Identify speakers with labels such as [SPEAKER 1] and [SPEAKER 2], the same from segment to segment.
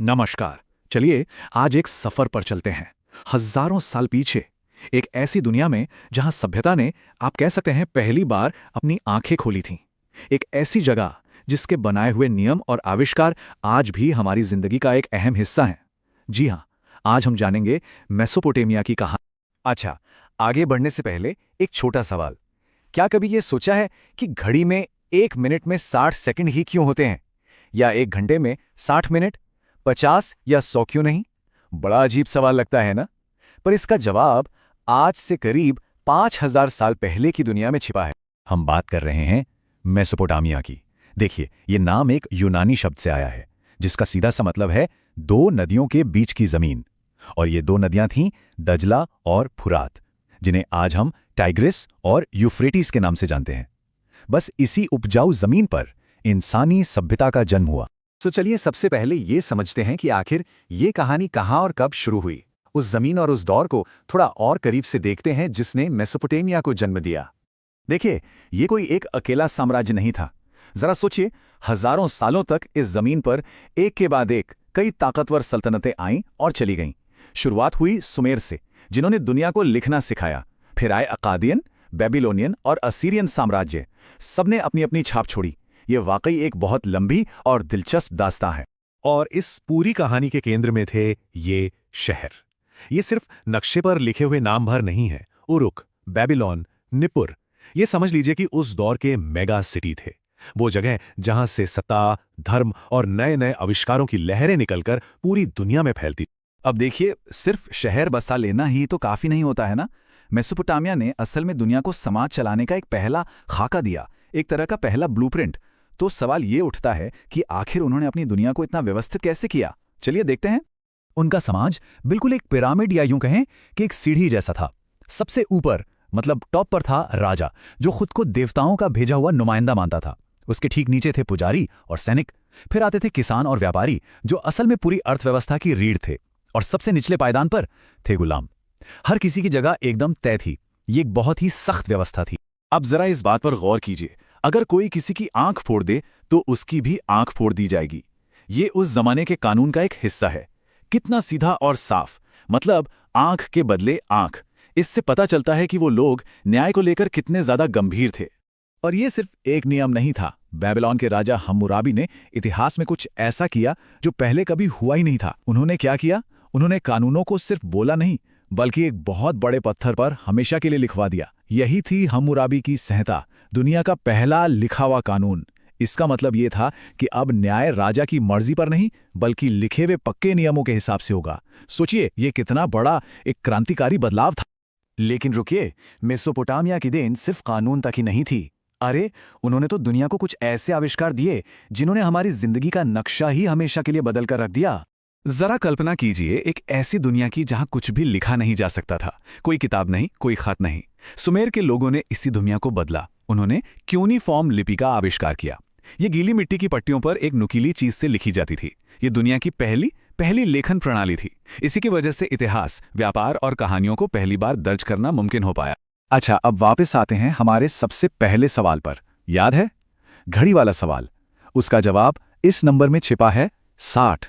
[SPEAKER 1] नमस्कार। चलिए आज एक सफर पर चलते हैं हजारों साल पीछे, एक ऐसी दुनिया में जहां सभ्यता ने, आप कह सकते हैं, पहली बार अपनी आंखें खोली थीं। एक ऐसी जगह जिसके बनाए हुए नियम और आविष्कार आज भी हमारी जिंदगी का एक अहम हिस्सा हैं। जी हां, आज हम जानेंगे मेसोपोटामिया की कहानी।
[SPEAKER 2] अच्छा, आगे बढ़ने से पहले एक छोटा सवाल। क्या कभी ये सोचा है कि घड़ी में 1 मिनट में 60 सेकंड ही क्यों होते हैं? या 1 घंटे में 60 मिनट, 50 या 100 क्यों नहीं? बड़ा अजीब सवाल लगता है ना? पर इसका जवाब आज से करीब 5000 साल पहले की दुनिया में छिपा है। हम बात कर रहे हैं मेसोपोटामिया की। देखिए, ये नाम एक यूनानी शब्द से आया है, जिसका सीधा सा मतलब है दो नदियों के बीच की जमीन। और ये दो नदियां थीं दजला और फुरात, जिन्हें आज हम टाइग्रिस और यूफ्रेटिस के नाम से जानते हैं। बस इसी उपजाऊ जमीन पर इंसानी सभ्यता का जन्म हुआ।
[SPEAKER 3] तो चलिए सबसे पहले ये समझते हैं कि आखिर ये कहानी कहाँ और कब शुरू हुई। उस जमीन और उस दौर को थोड़ा और करीब से देखते हैं जिसने मेसोपोटामिया को जन्म दिया। देखिए, ये कोई एक अकेला साम्राज्य नहीं था। जरा सोचिए, हजारों सालों तक इस जमीन पर एक के बाद एक कई ताकतवर सल्तनतें आईं और चली गईं। शुरुआत हुई सुमेर से, जिन्होंने दुनिया को लिखना सिखाया। फिर आए अकादियन, बेबीलोनियन और असीरियन साम्राज्य। सबने अपनी अपनी छाप छोड़ी। ये वाकई एक बहुत लंबी और दिलचस्प दास्तां है।
[SPEAKER 4] और इस पूरी कहानी के केंद्र में थे ये शहर। ये सिर्फ नक्शे पर लिखे हुए नाम भर नहीं है। उरुक, बेबीलोन, निपुर, ये समझ लीजिए कि उस दौर के मेगा सिटी थे। वो जगह जहां से सत्ता, धर्म और नए नए आविष्कारों की लहरें निकलकर पूरी दुनिया में फैलती।
[SPEAKER 3] अब देखिए, सिर्फ शहर बसा लेना ही तो काफी नहीं होता है ना। मेसोपोटामिया ने असल में दुनिया को समाज चलाने का एक पहला खाका दिया, एक तरह का पहला ब्लूप्रिंट। तो सवाल ये उठता है कि आखिर उन्होंने अपनी दुनिया को इतना व्यवस्थित कैसे किया। चलिए देखते हैं।
[SPEAKER 2] उनका समाज बिल्कुल एक पिरामिड या यूं कहें कि एक सीढ़ी जैसा था। सबसे ऊपर, मतलब टॉप पर, था राजा, जो खुद को देवताओं का भेजा हुआ नुमाइंदा मानता था। उसके ठीक नीचे थे पुजारी और सैनिक। फिर आते थे किसान और व्यापारी, जो असल में पूरी अर्थव्यवस्था की रीढ़ थे। और सबसे निचले पायदान पर थे गुलाम। हर किसी की जगह एकदम तय थी। ये एक बहुत ही सख्त व्यवस्था थी।
[SPEAKER 3] अब जरा इस बात पर गौर कीजिए, अगर कोई किसी की आंख फोड़ दे तो उसकी भी आंख फोड़ दी जाएगी। ये उस जमाने के कानून का एक हिस्सा है। कितना सीधा और साफ, मतलब आंख के बदले आंख। इससे पता चलता है कि वो लोग न्याय को लेकर कितने ज्यादा गंभीर थे। और ये सिर्फ एक नियम नहीं था। बेबीलोन के राजा हम्मुराबी ने इतिहास में कुछ ऐसा किया जो पहले कभी हुआ ही नहीं था। उन्होंने क्या किया? उन्होंने कानूनों को सिर्फ बोला नहीं, बल्कि एक बहुत बड़े पत्थर पर हमेशा के लिए लिखवा दिया। यही थी हम्मुराबी की संहिता, दुनिया का पहला लिखा हुआ कानून। इसका मतलब ये था कि अब न्याय राजा की मर्जी पर नहीं, बल्कि लिखे हुए पक्के नियमों के हिसाब से होगा। सोचिए, ये कितना बड़ा एक क्रांतिकारी बदलाव था।
[SPEAKER 2] लेकिन रुकिए, मेसोपोटामिया की देन सिर्फ कानून तक ही नहीं थी। अरे, उन्होंने तो दुनिया को कुछ ऐसे आविष्कार दिए जिन्होंने हमारी जिंदगी का नक्शा ही हमेशा के लिए बदल कर रख दिया।
[SPEAKER 3] जरा कल्पना कीजिए, एक ऐसी दुनिया की जहां कुछ भी लिखा नहीं जा सकता था। कोई किताब नहीं, कोई खत नहीं। सुमेर के लोगों ने इसी दुनिया को बदला। उन्होंने क्यूनिफॉर्म लिपि का आविष्कार किया। ये गीली मिट्टी की पट्टियों पर एक नुकीली चीज से लिखी जाती थी। ये दुनिया की पहली पहली लेखन प्रणाली थी। इसी की वजह से इतिहास, व्यापार और कहानियों को पहली बार दर्ज करना मुमकिन हो पाया। अच्छा, अब वापस आते हैं हमारे सबसे पहले सवाल पर। याद है, घड़ी वाला सवाल। उसका जवाब इस नंबर में छिपा है, 60।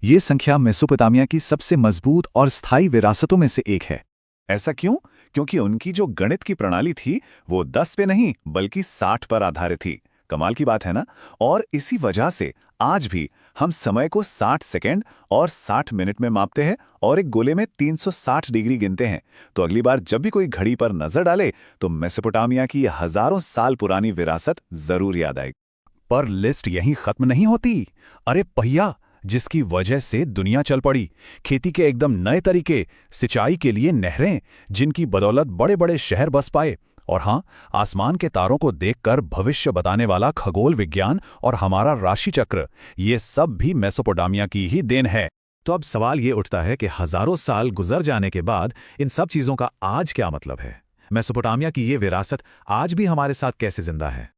[SPEAKER 3] ये संख्या मेसोपोटामिया की सबसे मजबूत और स्थायी विरासतों में से एक है। ऐसा क्यों? क्योंकि उनकी जो गणित की प्रणाली थी वो 10 पे नहीं बल्कि 60 पर आधारित थी। कमाल की बात है ना। और इसी वजह से आज भी हम समय को 60 सेकंड और 60 मिनट में मापते हैं और एक गोले में 360 डिग्री गिनते हैं। तो अगली बार जब भी कोई घड़ी पर नजर डाले तो मेसोपोटामिया की हजारों साल पुरानी विरासत जरूर याद आएगी। पर लिस्ट यहीं खत्म नहीं होती। अरे पहिया, जिसकी वजह से दुनिया चल पड़ी। खेती के एकदम नए तरीके, सिंचाई के लिए नहरें, जिनकी बदौलत बड़े बड़े शहर बस पाए। और हाँ, आसमान के तारों को देखकर भविष्य बताने वाला खगोल विज्ञान और हमारा राशि चक्र, ये सब भी मेसोपोटामिया की ही देन है। तो अब सवाल ये उठता है कि हजारों साल गुजर जाने के बाद इन सब चीजों का आज क्या मतलब है? मेसोपोटामिया की ये विरासत आज भी हमारे साथ कैसे जिंदा है?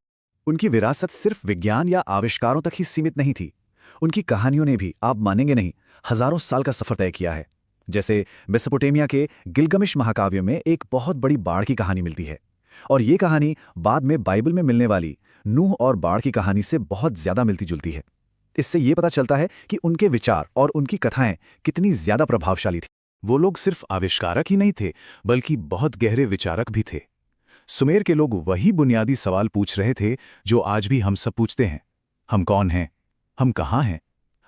[SPEAKER 2] उनकी विरासत सिर्फ विज्ञान या आविष्कारों तक ही सीमित नहीं थी। उनकी कहानियों ने भी, आप मानेंगे नहीं, हजारों साल का सफर तय किया है। जैसे मेसोपोटामिया के गिलगमिश महाकाव्य में एक बहुत बड़ी बाढ़ की कहानी मिलती है। और ये कहानी बाद में बाइबल में मिलने वाली नूह और बाढ़ की कहानी से बहुत ज्यादा मिलती जुलती है। इससे ये पता चलता है कि उनके विचार और उनकी कथाएं कितनी ज्यादा प्रभावशाली थी।
[SPEAKER 3] वो लोग सिर्फ आविष्कारक ही नहीं थे, बल्कि बहुत गहरे विचारक भी थे। सुमेर के लोग वही बुनियादी सवाल पूछ रहे थे जो आज भी हम सब पूछते हैं। हम कौन हैं? हम कहाँ हैं?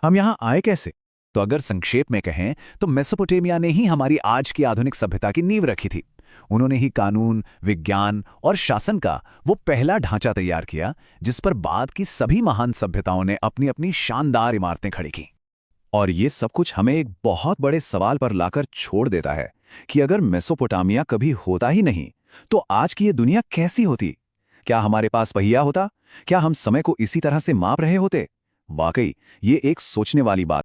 [SPEAKER 3] हम यहाँ आए कैसे? तो अगर संक्षेप में कहें तो मेसोपोटामिया ने ही हमारी आज की आधुनिक सभ्यता की नींव रखी थी। उन्होंने ही कानून, विज्ञान और शासन का वो पहला ढांचा तैयार किया जिस पर बाद की सभी महान सभ्यताओं ने अपनी अपनी शानदार इमारतें खड़ी की। और ये सब कुछ हमें एक बहुत बड़े सवाल पर लाकर छोड़ देता है कि अगर मेसोपोटामिया कभी होता ही नहीं तो आज की ये दुनिया कैसी होती? क्या हमारे पास पहिया होता? क्या हम समय को इसी तरह से माप रहे होते? वाकई ये एक सोचने वाली बात